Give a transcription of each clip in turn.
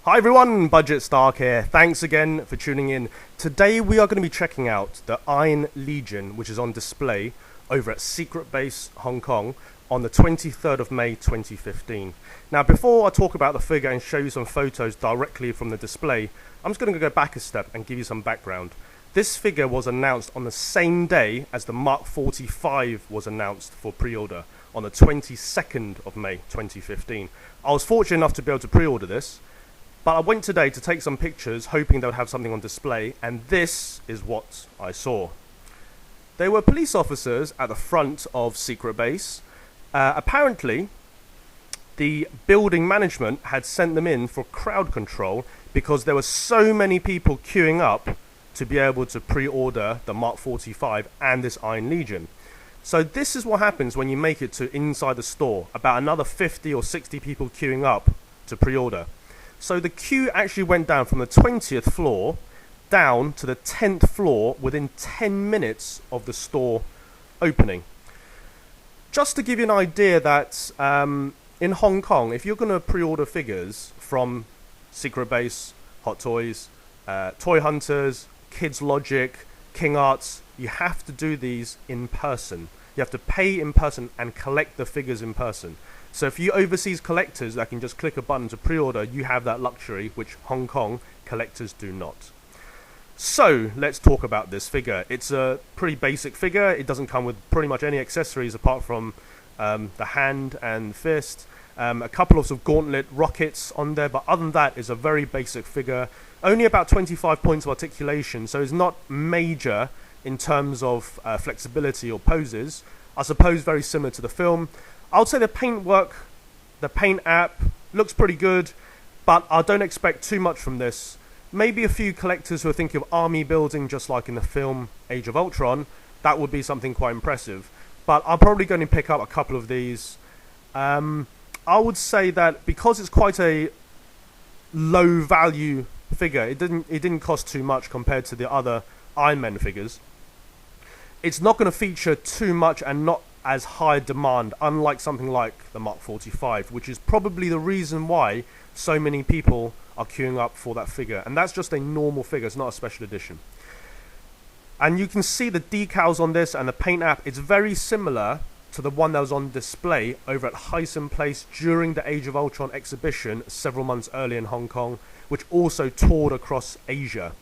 Hi everyone, Budget Stark here. Thanks again for tuning in. Today we are going to be checking out the Iron Legion, which is on display over at Secret Base Hong Kong on the 23rd of May 2015. Now before I talk about the figure and show you some photos directly from the display, I'm just going to go back a step and give you some background. This figure was announced on the same day as the Mark 45 was announced for pre-order on the 22nd of May 2015. I was fortunate enough to be able to pre-order this. But I went today to take some pictures, hoping they would have something on display, and this is what I saw. There were police officers at the front of Secret Base. Apparently, the building management had sent them in for crowd control because there were so many people queuing up to be able to pre-order the Mark 45 and this Iron Legion. So this is what happens when you make it to inside the store. About another 50 or 60 people queuing up to pre-order. So the queue actually went down from the 20th floor down to the 10th floor within 10 minutes of the store opening. Just to give you an idea that in Hong Kong, if you're going to pre-order figures from Secret Base, Hot Toys, Toy Hunters, Kids Logic, King Arts, you have to do these in person. You have to pay in person and collect the figures in person. So if you overseas collectors that can just click a button to pre-order, you have that luxury, which Hong Kong collectors do not. So let's talk about this figure. It's a pretty basic figure. It doesn't come with pretty much any accessories apart from the hand and fist. A couple of sort of gauntlet rockets on there, but other than that, it's a very basic figure. Only about 25 points of articulation, so it's not major in terms of flexibility or poses. I suppose very similar to the film. I would say the paint work, the paint app looks pretty good, but I don't expect too much from this. Maybe a few collectors who are thinking of army building just like in the film Age of Ultron, that would be something quite impressive. But I'm probably going to pick up a couple of these. I would say that because it's quite a low value figure, it didn't cost too much compared to the other Iron Man figures. It's not going to feature too much and not as high demand, unlike something like the Mark 45, which is probably the reason why so many people are queuing up for that figure. And that's just a normal figure, it's not a special edition. And you can see the decals on this and the paint app. It's very similar to the one that was on display over at Hysan Place during the Age of Ultron exhibition several months earlier in Hong Kong, which also toured across Asia.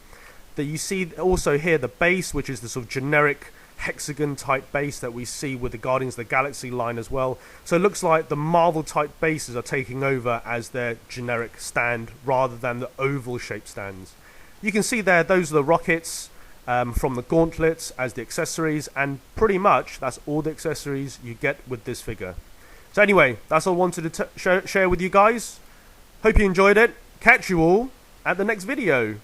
That you see also here the base, which is the sort of generic hexagon type base that we see with the Guardians of the Galaxy line as well. So it looks like the Marvel type bases are taking over as their generic stand rather than the oval shaped stands. You can see there those are the rockets from the gauntlets as the accessories, and pretty much that's all the accessories you get with this figure. So anyway, that's all I wanted to share with you guys. Hope you enjoyed it. Catch you all at the next video.